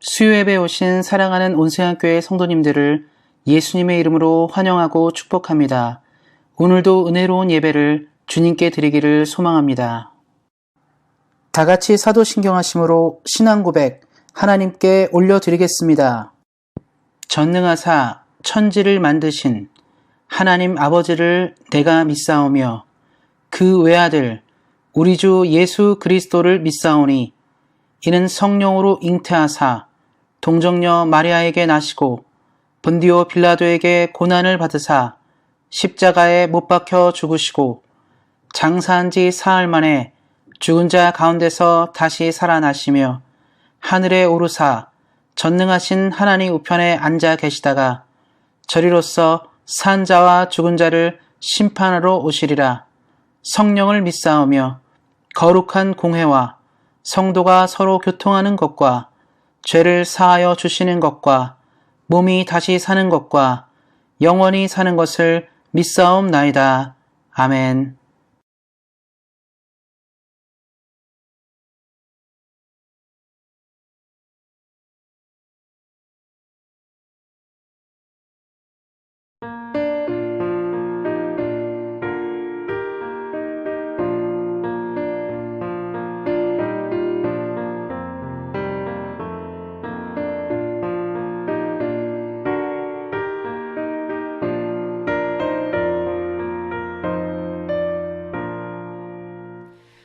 수요예배 오신 사랑하는 온세안교회 성도님들을 예수님의 이름으로 환영하고 축복합니다. 오늘도 은혜로운 예배를 주님께 드리기를 소망합니다. 다같이 사도신경하심으로 신앙고백 하나님께 올려드리겠습니다. 전능하사 천지를 만드신 하나님 아버지를 내가 믿사오며 그 외아들 우리 주 예수 그리스도를 믿사오니 이는 성령으로 잉태하사 동정녀 마리아에게 나시고 본디오 빌라도에게 고난을 받으사 십자가에 못 박혀 죽으시고 장사한 지 사흘 만에 죽은 자 가운데서 다시 살아나시며 하늘에 오르사 전능하신 하나님 우편에 앉아 계시다가 저리로서 산 자와 죽은 자를 심판하러 오시리라. 성령을 믿사오며 거룩한 공회와 성도가 서로 교통하는 것과 죄를 사하여 주시는 것과 몸이 다시 사는 것과 영원히 사는 것을 믿사옵나이다. 아멘.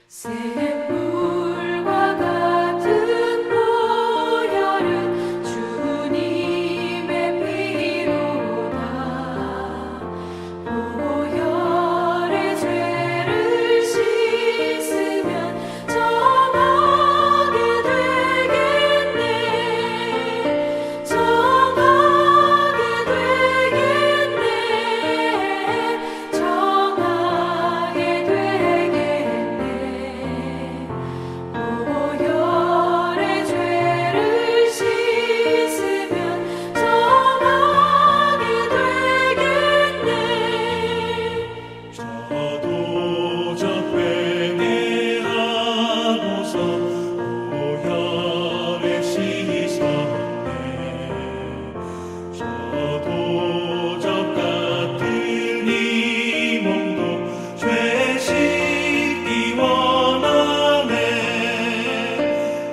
샘물과 같은 보혈은 주님의 피로다. 보혈의 죄를 씻으면 정하게 되겠네. 정하게 되겠네. 정하게 되겠네. 보혈의 죄를 씻으면 정하게 되겠네. 저도 적회개하고서 보혈에 씻었네. 저도 적같은 이 몸도 죄 씻기 원하네.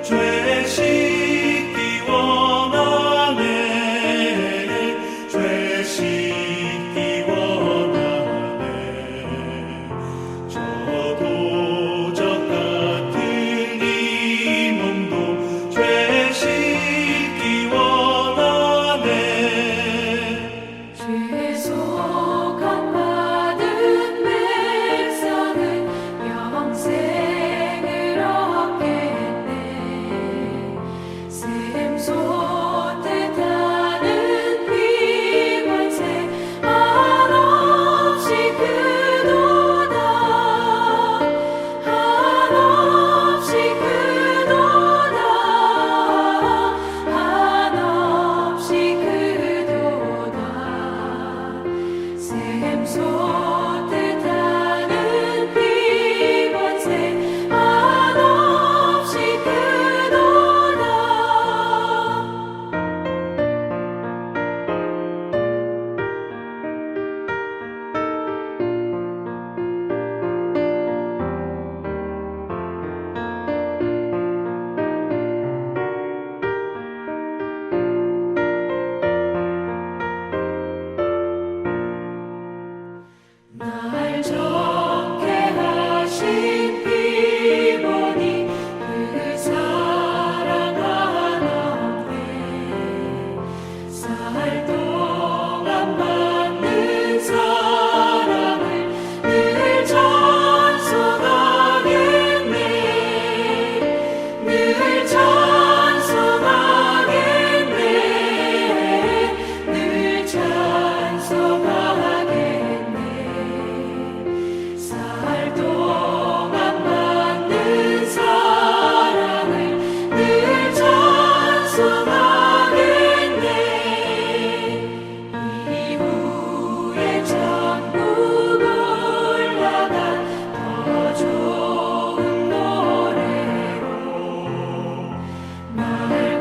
죄 씻기 원하네. 죄 씻기 원하네. 저도 적같은 이 몸도 죄 씻기 원하네. 죄속함 받은 백성은 영생을 얻겠네. 샘솟듯하는 피관세 한없이 크도다. 한없이 크도다. 한없이 크도다. 샘솟듯하는 피관세 한없이 크도다. 날 좋게 하신 피 보니 그 사랑 하나없네. 살 동안 받는 사랑을 늘 찬송하겠네. 늘 찬송하겠네. 늘 찬송하겠네. 살 동안 받는 사랑을 늘 찬송하겠네. 이후에 천국 올라가 더 좋은 노래로 날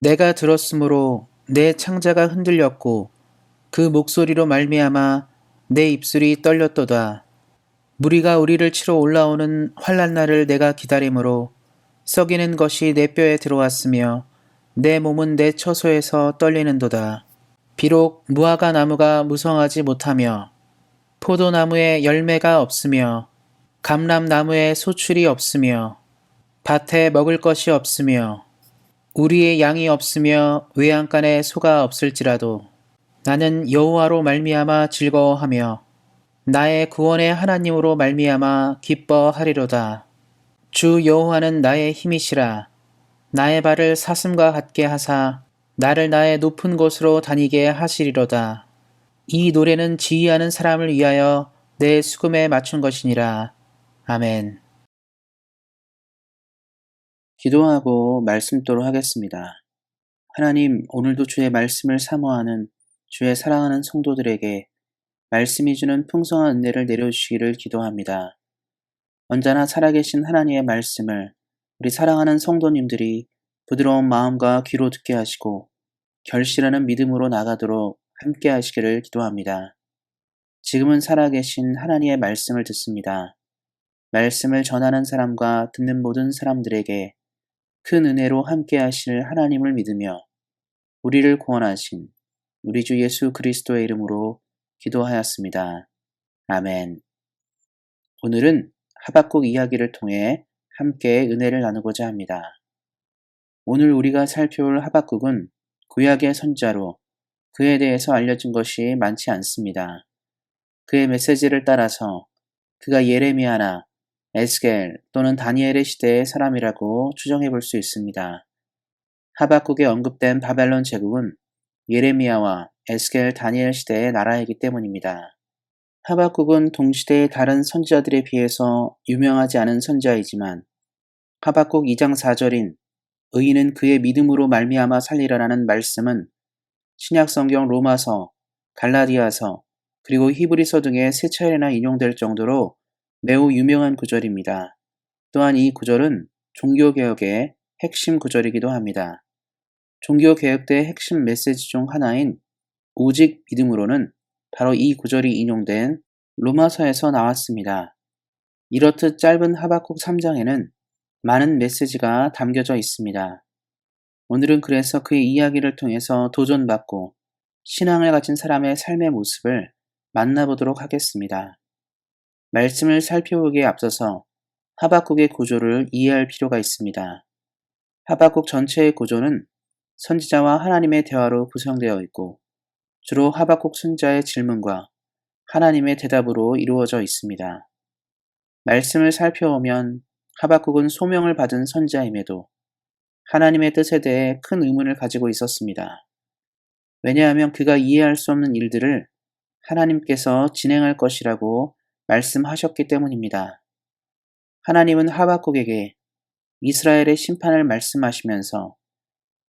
내가 들었으므로 내 창자가 흔들렸고 그 목소리로 말미암아 내 입술이 떨렸도다. 무리가 우리를 치러 올라오는 환난 날을 내가 기다림으로 썩이는 것이 내 뼈에 들어왔으며 내 몸은 내 처소에서 떨리는도다. 비록 무화과 나무가 무성하지 못하며 포도나무에 열매가 없으며 감람나무에 소출이 없으며 밭에 먹을 것이 없으며 우리의 양이 없으며 외양간에 소가 없을지라도 나는 여호와로 말미암아 즐거워하며 나의 구원의 하나님으로 말미암아 기뻐하리로다. 주 여호와는 나의 힘이시라. 나의 발을 사슴과 같게 하사 나를 나의 높은 곳으로 다니게 하시리로다. 이 노래는 지휘하는 사람을 위하여 내 수금에 맞춘 것이니라. 아멘. 기도하고 말씀도록 하겠습니다. 하나님, 오늘도 주의 말씀을 사모하는 주의 사랑하는 성도들에게 말씀이 주는 풍성한 은혜를 내려주시기를 기도합니다. 언제나 살아계신 하나님의 말씀을 우리 사랑하는 성도님들이 부드러운 마음과 귀로 듣게 하시고 결실하는 믿음으로 나가도록 함께 하시기를 기도합니다. 지금은 살아계신 하나님의 말씀을 듣습니다. 말씀을 전하는 사람과 듣는 모든 사람들에게 큰 은혜로 함께 하실 하나님을 믿으며 우리를 구원하신 우리 주 예수 그리스도의 이름으로 기도하였습니다. 아멘. 오늘은 하박국 이야기를 통해 함께 은혜를 나누고자 합니다. 오늘 우리가 살펴볼 하박국은 구약의 선자로 그에 대해서 알려진 것이 많지 않습니다. 그의 메시지를 따라서 그가 예레미야나 에스겔 또는 다니엘의 시대의 사람이라고 추정해 볼 수 있습니다. 하박국에 언급된 바벨론 제국은 예레미야와 에스겔, 다니엘 시대의 나라이기 때문입니다. 하박국은 동시대의 다른 선지자들에 비해서 유명하지 않은 선지자이지만 하박국 2장 4절인 의인은 그의 믿음으로 말미암아 살리라라는 말씀은 신약성경 로마서, 갈라디아서, 그리고 히브리서 등에 세 차례나 인용될 정도로 매우 유명한 구절입니다. 또한 이 구절은 종교개혁의 핵심 구절이기도 합니다. 종교개혁대의 핵심 메시지 중 하나인 오직 믿음으로는 바로 이 구절이 인용된 로마서에서 나왔습니다. 이렇듯 짧은 하박국 3장에는 많은 메시지가 담겨져 있습니다. 오늘은 그래서 그의 이야기를 통해서 도전받고 신앙을 가진 사람의 삶의 모습을 만나보도록 하겠습니다. 말씀을 살펴보기에 앞서서 하박국의 구조를 이해할 필요가 있습니다. 하박국 전체의 구조는 선지자와 하나님의 대화로 구성되어 있고 주로 하박국 선지자의 질문과 하나님의 대답으로 이루어져 있습니다. 말씀을 살펴보면 하박국은 소명을 받은 선지자임에도 하나님의 뜻에 대해 큰 의문을 가지고 있었습니다. 왜냐하면 그가 이해할 수 없는 일들을 하나님께서 진행할 것이라고 말씀하셨기 때문입니다. 하나님은 하박국에게 이스라엘의 심판을 말씀하시면서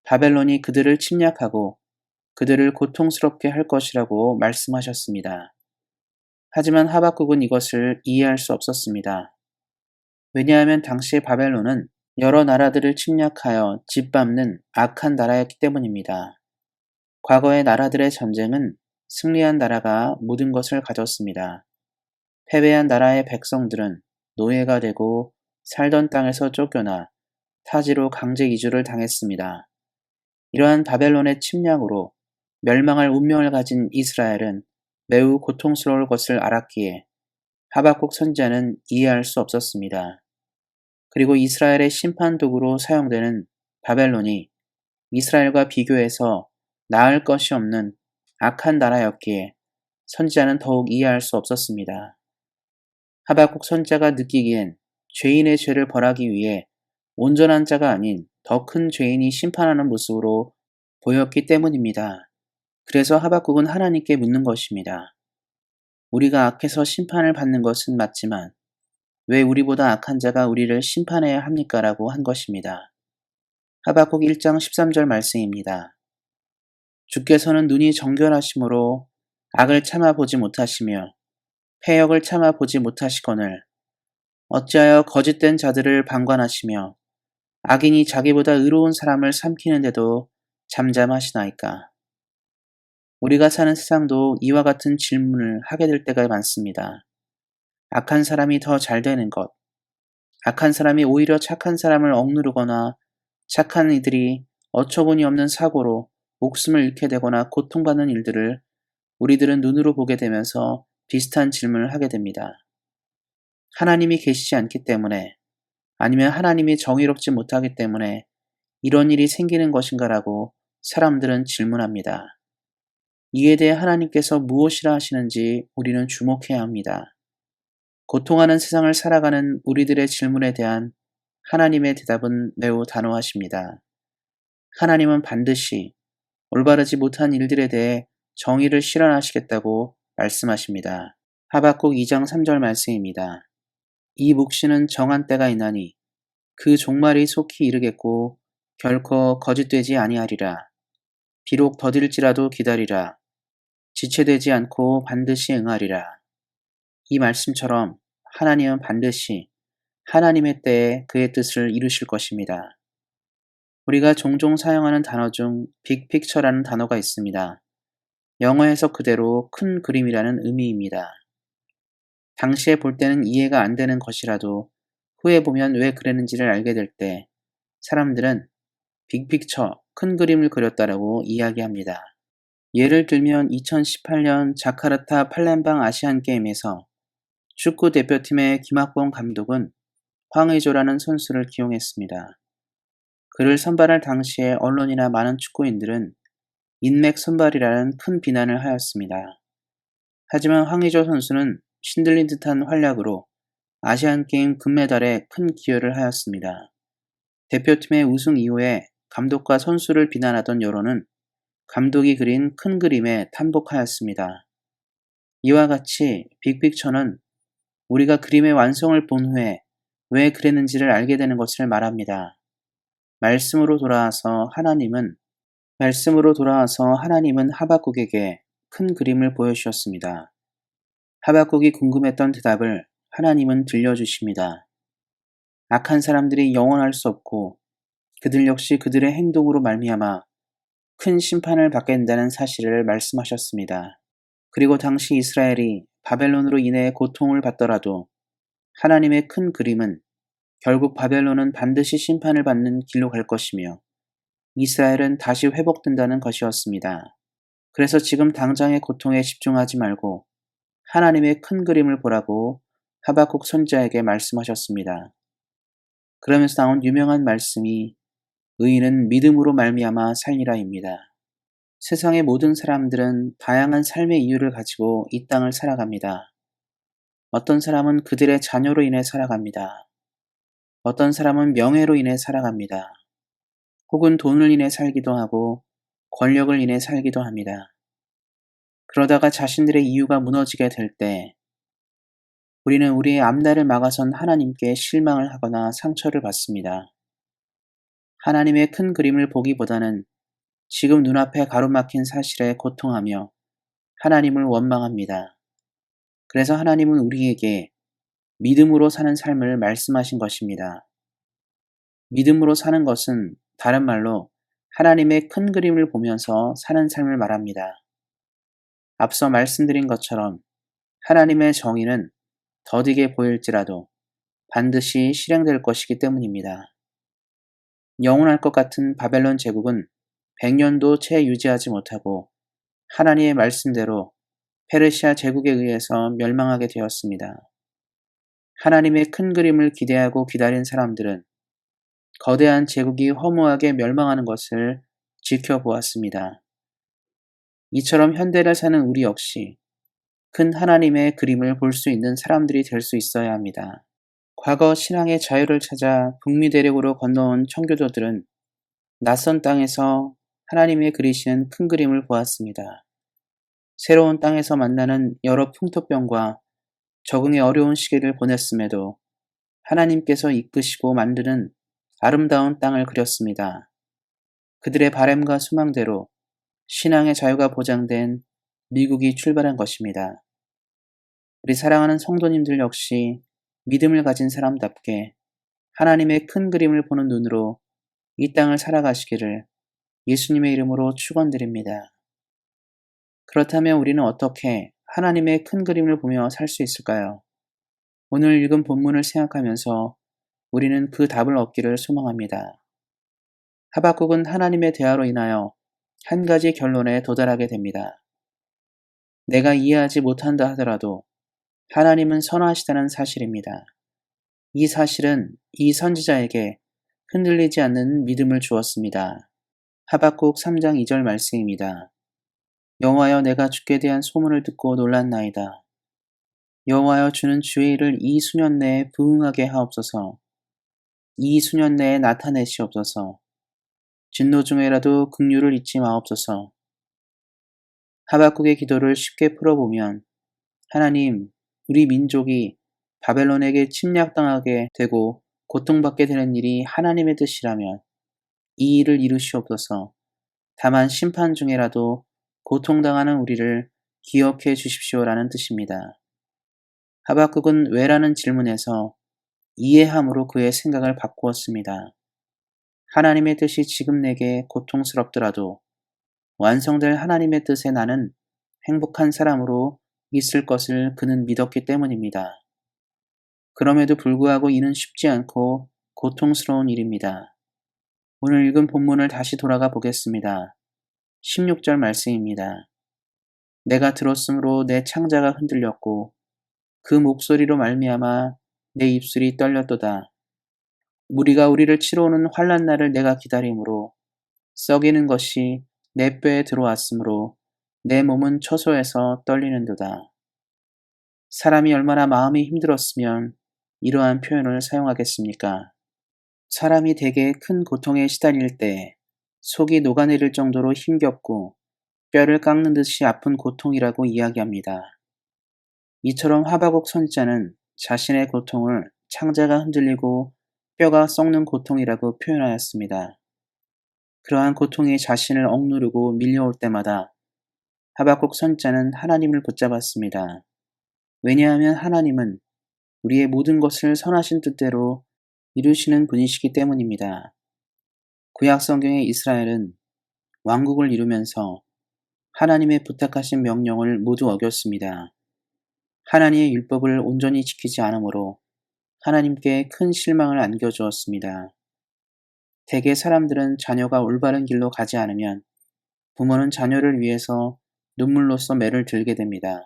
바벨론이 그들을 침략하고 그들을 고통스럽게 할 것이라고 말씀하셨습니다. 하지만 하박국은 이것을 이해할 수 없었습니다. 왜냐하면 당시 바벨론은 여러 나라들을 침략하여 짓밟는 악한 나라였기 때문입니다. 과거의 나라들의 전쟁은 승리한 나라가 모든 것을 가졌습니다. 패배한 나라의 백성들은 노예가 되고 살던 땅에서 쫓겨나 타지로 강제 이주를 당했습니다. 이러한 바벨론의 침략으로 멸망할 운명을 가진 이스라엘은 매우 고통스러울 것을 알았기에 하박국 선지자는 이해할 수 없었습니다. 그리고 이스라엘의 심판 도구로 사용되는 바벨론이 이스라엘과 비교해서 나을 것이 없는 악한 나라였기에 선지자는 더욱 이해할 수 없었습니다. 하박국 선지자가 느끼기엔 죄인의 죄를 벌하기 위해 온전한 자가 아닌 더 큰 죄인이 심판하는 모습으로 보였기 때문입니다. 그래서 하박국은 하나님께 묻는 것입니다. 우리가 악해서 심판을 받는 것은 맞지만 왜 우리보다 악한 자가 우리를 심판해야 합니까? 라고 한 것입니다. 하박국 1장 13절 말씀입니다. 주께서는 눈이 정결하심으로 악을 참아보지 못하시며 패역을 참아보지 못하시거늘 어찌하여 거짓된 자들을 방관하시며 악인이 자기보다 의로운 사람을 삼키는데도 잠잠하시나이까? 우리가 사는 세상도 이와 같은 질문을 하게 될 때가 많습니다. 악한 사람이 더 잘 되는 것, 악한 사람이 오히려 착한 사람을 억누르거나 착한 이들이 어처구니 없는 사고로 목숨을 잃게 되거나 고통받는 일들을 우리들은 눈으로 보게 되면서 비슷한 질문을 하게 됩니다. 하나님이 계시지 않기 때문에 아니면 하나님이 정의롭지 못하기 때문에 이런 일이 생기는 것인가라고 사람들은 질문합니다. 이에 대해 하나님께서 무엇이라 하시는지 우리는 주목해야 합니다. 고통하는 세상을 살아가는 우리들의 질문에 대한 하나님의 대답은 매우 단호하십니다. 하나님은 반드시 올바르지 못한 일들에 대해 정의를 실현하시겠다고 말씀하십니다. 하박국 2장 3절 말씀입니다. 이 묵시는 정한 때가 있나니 그 종말이 속히 이르겠고 결코 거짓되지 아니하리라. 비록 더딜지라도 기다리라. 지체되지 않고 반드시 응하리라. 이 말씀처럼 하나님은 반드시 하나님의 때에 그의 뜻을 이루실 것입니다. 우리가 종종 사용하는 단어 중 빅픽처라는 단어가 있습니다. 영어에서 그대로 큰 그림이라는 의미입니다. 당시에 볼 때는 이해가 안 되는 것이라도 후에 보면 왜 그랬는지를 알게 될 때 사람들은 빅픽처, 큰 그림을 그렸다라고 이야기합니다. 예를 들면 2018년 자카르타 팔렘방 아시안게임에서 축구 대표팀의 김학범 감독은 황의조라는 선수를 기용했습니다. 그를 선발할 당시에 언론이나 많은 축구인들은 인맥 선발이라는 큰 비난을 하였습니다. 하지만 황의조 선수는 신들린 듯한 활약으로 아시안게임 금메달에 큰 기여를 하였습니다. 대표팀의 우승 이후에 감독과 선수를 비난하던 여론은 감독이 그린 큰 그림에 탄복하였습니다. 이와 같이 빅픽처는 우리가 그림의 완성을 본 후에 왜 그랬는지를 알게 되는 것을 말합니다. 말씀으로 돌아와서 하나님은 하박국에게 큰 그림을 보여주셨습니다. 하박국이 궁금했던 대답을 하나님은 들려주십니다. 악한 사람들이 영원할 수 없고 그들 역시 그들의 행동으로 말미암아 큰 심판을 받게 된다는 사실을 말씀하셨습니다. 그리고 당시 이스라엘이 바벨론으로 인해 고통을 받더라도 하나님의 큰 그림은 결국 바벨론은 반드시 심판을 받는 길로 갈 것이며 이스라엘은 다시 회복된다는 것이었습니다. 그래서 지금 당장의 고통에 집중하지 말고 하나님의 큰 그림을 보라고 하박국 선지자에게 말씀하셨습니다. 그러면서 나온 유명한 말씀이 의인은 믿음으로 말미암아 살리라입니다. 세상의 모든 사람들은 다양한 삶의 이유를 가지고 이 땅을 살아갑니다. 어떤 사람은 그들의 자녀로 인해 살아갑니다. 어떤 사람은 명예로 인해 살아갑니다. 혹은 돈을 인해 살기도 하고 권력을 인해 살기도 합니다. 그러다가 자신들의 이유가 무너지게 될 때 우리는 우리의 앞날을 막아선 하나님께 실망을 하거나 상처를 받습니다. 하나님의 큰 그림을 보기보다는 지금 눈앞에 가로막힌 사실에 고통하며 하나님을 원망합니다. 그래서 하나님은 우리에게 믿음으로 사는 삶을 말씀하신 것입니다. 믿음으로 사는 것은 다른 말로 하나님의 큰 그림을 보면서 사는 삶을 말합니다. 앞서 말씀드린 것처럼 하나님의 정의는 더디게 보일지라도 반드시 실행될 것이기 때문입니다. 영원할 것 같은 바벨론 제국은 100년도 채 유지하지 못하고 하나님의 말씀대로 페르시아 제국에 의해서 멸망하게 되었습니다. 하나님의 큰 그림을 기대하고 기다린 사람들은 거대한 제국이 허무하게 멸망하는 것을 지켜보았습니다. 이처럼 현대를 사는 우리 역시 큰 하나님의 그림을 볼 수 있는 사람들이 될 수 있어야 합니다. 과거 신앙의 자유를 찾아 북미 대륙으로 건너온 청교도들은 낯선 땅에서 하나님의 그리시는 큰 그림을 보았습니다. 새로운 땅에서 만나는 여러 풍토병과 적응이 어려운 시기를 보냈음에도 하나님께서 이끄시고 만드는 아름다운 땅을 그렸습니다. 그들의 바램과 소망대로 신앙의 자유가 보장된 미국이 출발한 것입니다. 우리 사랑하는 성도님들 역시 믿음을 가진 사람답게 하나님의 큰 그림을 보는 눈으로 이 땅을 살아가시기를 예수님의 이름으로 축원드립니다. 그렇다면 우리는 어떻게 하나님의 큰 그림을 보며 살 수 있을까요? 오늘 읽은 본문을 생각하면서 우리는 그 답을 얻기를 소망합니다. 하박국은 하나님의 대화로 인하여 한 가지 결론에 도달하게 됩니다. 내가 이해하지 못한다 하더라도 하나님은 선하시다는 사실입니다. 이 사실은 이 선지자에게 흔들리지 않는 믿음을 주었습니다. 하박국 3장 2절 말씀입니다. 여호와여 내가 주께 대한 소문을 듣고 놀랐나이다. 여호와여 주는 주의 일을 이 수년 내에 부응하게 하옵소서. 이 수년 내에 나타내시옵소서. 진노 중에라도 긍휼을 잊지 마옵소서. 하박국의 기도를 쉽게 풀어보면 하나님, 우리 민족이 바벨론에게 침략당하게 되고 고통받게 되는 일이 하나님의 뜻이라면 이 일을 이루시옵소서. 다만 심판 중에라도 고통당하는 우리를 기억해 주십시오라는 뜻입니다. 하박국은 왜라는 질문에서 이해함으로 그의 생각을 바꾸었습니다. 하나님의 뜻이 지금 내게 고통스럽더라도 완성될 하나님의 뜻에 나는 행복한 사람으로 있을 것을 그는 믿었기 때문입니다. 그럼에도 불구하고 이는 쉽지 않고 고통스러운 일입니다. 오늘 읽은 본문을 다시 돌아가 보겠습니다. 16절 말씀입니다. 내가 들었으므로 내 창자가 흔들렸고 그 목소리로 말미암아 내 입술이 떨렸도다. 무리가 우리를 치러 오는 환난 날을 내가 기다림으로 썩이는 것이 내 뼈에 들어왔으므로 내 몸은 처소에서 떨리는도다. 사람이 얼마나 마음이 힘들었으면 이러한 표현을 사용하겠습니까? 사람이 대개 큰 고통에 시달릴 때 속이 녹아내릴 정도로 힘겹고 뼈를 깎는 듯이 아픈 고통이라고 이야기합니다. 이처럼 하박국 선지자는 자신의 고통을 창자가 흔들리고 뼈가 썩는 고통이라고 표현하였습니다. 그러한 고통이 자신을 억누르고 밀려올 때마다 하박국 선지자는 하나님을 붙잡았습니다. 왜냐하면 하나님은 우리의 모든 것을 선하신 뜻대로 이루시는 분이시기 때문입니다. 구약 성경의 이스라엘은 왕국을 이루면서 하나님의 부탁하신 명령을 모두 어겼습니다. 하나님의 율법을 온전히 지키지 않으므로 하나님께 큰 실망을 안겨주었습니다. 대개 사람들은 자녀가 올바른 길로 가지 않으면 부모는 자녀를 위해서 눈물로써 매를 들게 됩니다.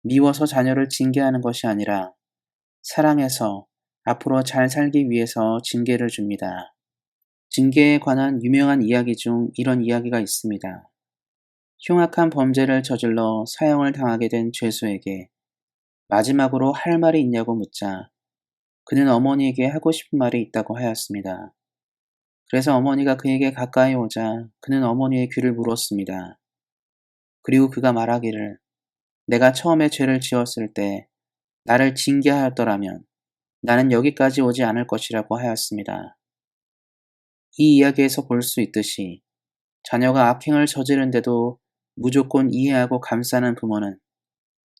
미워서 자녀를 징계하는 것이 아니라 사랑해서 앞으로 잘 살기 위해서 징계를 줍니다. 징계에 관한 유명한 이야기 중 이런 이야기가 있습니다. 흉악한 범죄를 저질러 사형을 당하게 된 죄수에게 마지막으로 할 말이 있냐고 묻자 그는 어머니에게 하고 싶은 말이 있다고 하였습니다. 그래서 어머니가 그에게 가까이 오자 그는 어머니의 귀를 물었습니다. 그리고 그가 말하기를 내가 처음에 죄를 지었을 때 나를 징계하였더라면 나는 여기까지 오지 않을 것이라고 하였습니다. 이 이야기에서 볼 수 있듯이 자녀가 악행을 저지른데도 무조건 이해하고 감싸는 부모는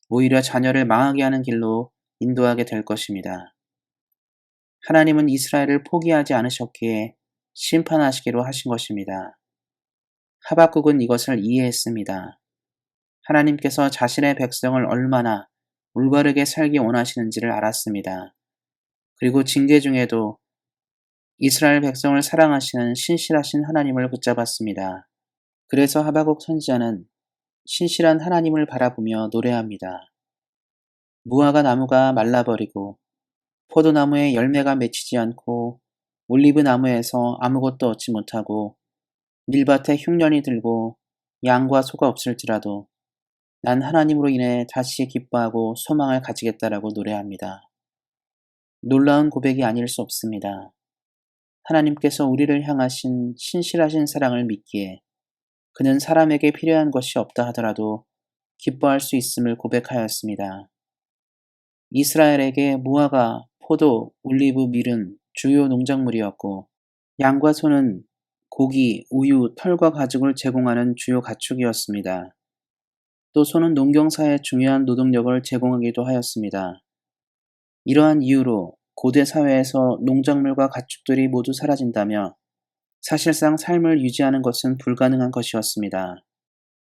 오히려 자녀를 망하게 하는 길로 인도하게 될 것입니다. 하나님은 이스라엘을 포기하지 않으셨기에 심판하시기로 하신 것입니다. 하박국은 이것을 이해했습니다. 하나님께서 자신의 백성을 얼마나 올바르게 살기 원하시는지를 알았습니다. 그리고 징계 중에도 이스라엘 백성을 사랑하시는 신실하신 하나님을 붙잡았습니다. 그래서 하박국 선지자는 신실한 하나님을 바라보며 노래합니다. 무화과 나무가 말라버리고 포도나무에 열매가 맺히지 않고 올리브 나무에서 아무것도 얻지 못하고 밀밭에 흉년이 들고 양과 소가 없을지라도 난 하나님으로 인해 다시 기뻐하고 소망을 가지겠다라고 노래합니다. 놀라운 고백이 아닐 수 없습니다. 하나님께서 우리를 향하신 신실하신 사랑을 믿기에 그는 사람에게 필요한 것이 없다 하더라도 기뻐할 수 있음을 고백하였습니다. 이스라엘에게 무화과, 포도, 올리브, 밀은 주요 농작물이었고 양과 소는 고기, 우유, 털과 가죽을 제공하는 주요 가축이었습니다. 또 소는 농경사에 중요한 노동력을 제공하기도 하였습니다. 이러한 이유로 고대 사회에서 농작물과 가축들이 모두 사라진다며 사실상 삶을 유지하는 것은 불가능한 것이었습니다.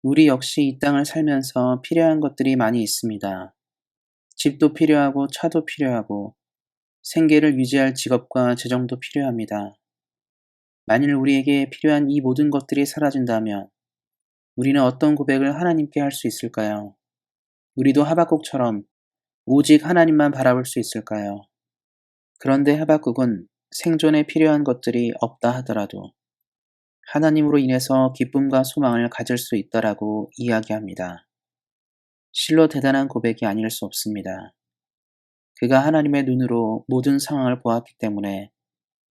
우리 역시 이 땅을 살면서 필요한 것들이 많이 있습니다. 집도 필요하고 차도 필요하고 생계를 유지할 직업과 재정도 필요합니다. 만일 우리에게 필요한 이 모든 것들이 사라진다면 우리는 어떤 고백을 하나님께 할 수 있을까요? 우리도 하박국처럼 오직 하나님만 바라볼 수 있을까요? 그런데 하박국은 생존에 필요한 것들이 없다 하더라도 하나님으로 인해서 기쁨과 소망을 가질 수 있다라고 이야기합니다. 실로 대단한 고백이 아닐 수 없습니다. 그가 하나님의 눈으로 모든 상황을 보았기 때문에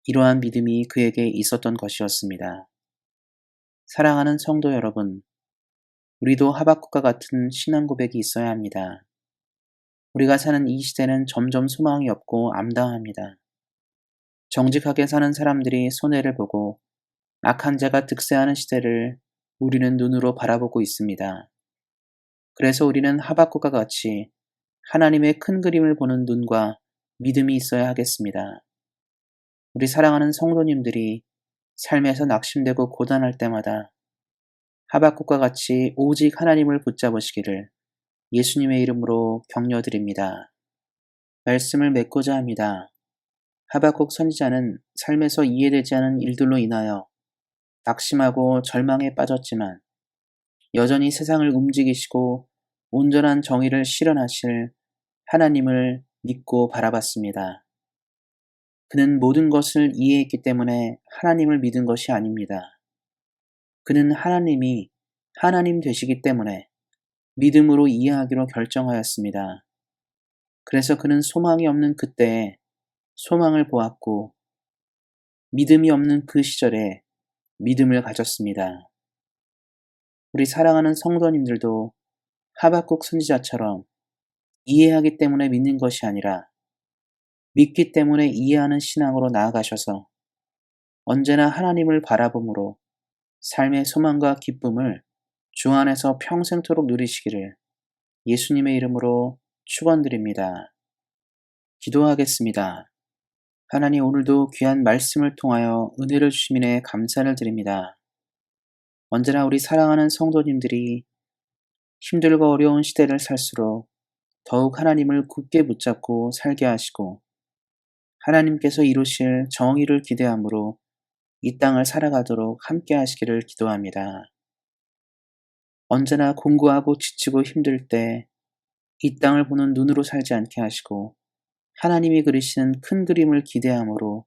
이러한 믿음이 그에게 있었던 것이었습니다. 사랑하는 성도 여러분, 우리도 하박국과 같은 신앙 고백이 있어야 합니다. 우리가 사는 이 시대는 점점 소망이 없고 암담합니다. 정직하게 사는 사람들이 손해를 보고 악한 자가 득세하는 시대를 우리는 눈으로 바라보고 있습니다. 그래서 우리는 하박국과 같이 하나님의 큰 그림을 보는 눈과 믿음이 있어야 하겠습니다. 우리 사랑하는 성도님들이 삶에서 낙심되고 고단할 때마다 하박국과 같이 오직 하나님을 붙잡으시기를 예수님의 이름으로 격려드립니다. 말씀을 맺고자 합니다. 하박국 선지자는 삶에서 이해되지 않은 일들로 인하여 낙심하고 절망에 빠졌지만 여전히 세상을 움직이시고 온전한 정의를 실현하실 하나님을 믿고 바라봤습니다. 그는 모든 것을 이해했기 때문에 하나님을 믿은 것이 아닙니다. 그는 하나님이 하나님 되시기 때문에 믿음으로 이해하기로 결정하였습니다. 그래서 그는 소망이 없는 그때에 소망을 보았고 믿음이 없는 그 시절에 믿음을 가졌습니다. 우리 사랑하는 성도님들도 하박국 선지자처럼 이해하기 때문에 믿는 것이 아니라 믿기 때문에 이해하는 신앙으로 나아가셔서 언제나 하나님을 바라봄으로 삶의 소망과 기쁨을 주 안에서 평생토록 누리시기를 예수님의 이름으로 축원드립니다. 기도하겠습니다. 하나님, 오늘도 귀한 말씀을 통하여 은혜를 주심에 감사를 드립니다. 언제나 우리 사랑하는 성도님들이 힘들고 어려운 시대를 살수록 더욱 하나님을 굳게 붙잡고 살게 하시고 하나님께서 이루실 정의를 기대함으로 이 땅을 살아가도록 함께 하시기를 기도합니다. 언제나 공고하고 지치고 힘들 때 이 땅을 보는 눈으로 살지 않게 하시고 하나님이 그리시는 큰 그림을 기대함으로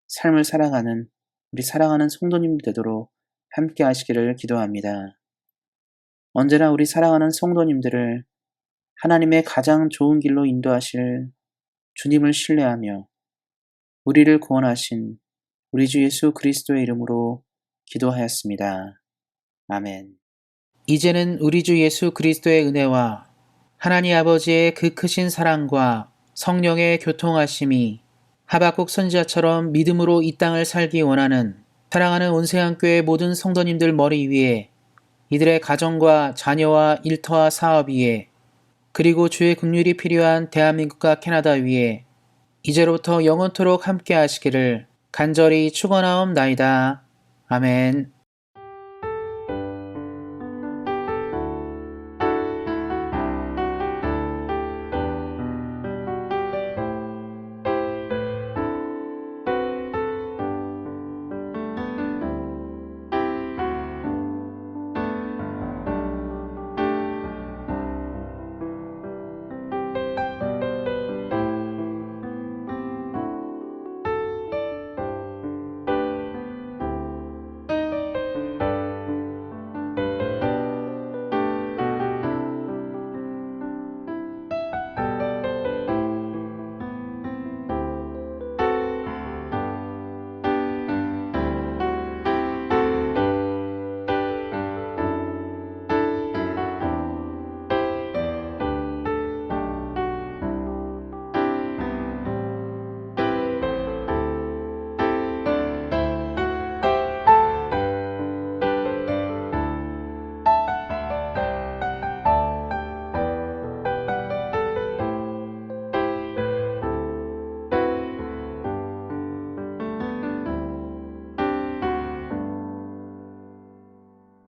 삶을 살아가는 우리 사랑하는 성도님 되도록 함께 하시기를 기도합니다. 언제나 우리 사랑하는 성도님들을 하나님의 가장 좋은 길로 인도하실 주님을 신뢰하며 우리를 구원하신 우리 주 예수 그리스도의 이름으로 기도하였습니다. 아멘. 이제는 우리 주 예수 그리스도의 은혜와 하나님 아버지의 그 크신 사랑과 성령의 교통하심이 하박국 선지자처럼 믿음으로 이 땅을 살기 원하는 사랑하는 온세안교회 모든 성도님들 머리 위에 이들의 가정과 자녀와 일터와 사업 위에 그리고 주의 긍휼이 필요한 대한민국과 캐나다 위에 이제로부터 영원토록 함께 하시기를 간절히 축원하옵나이다. 아멘.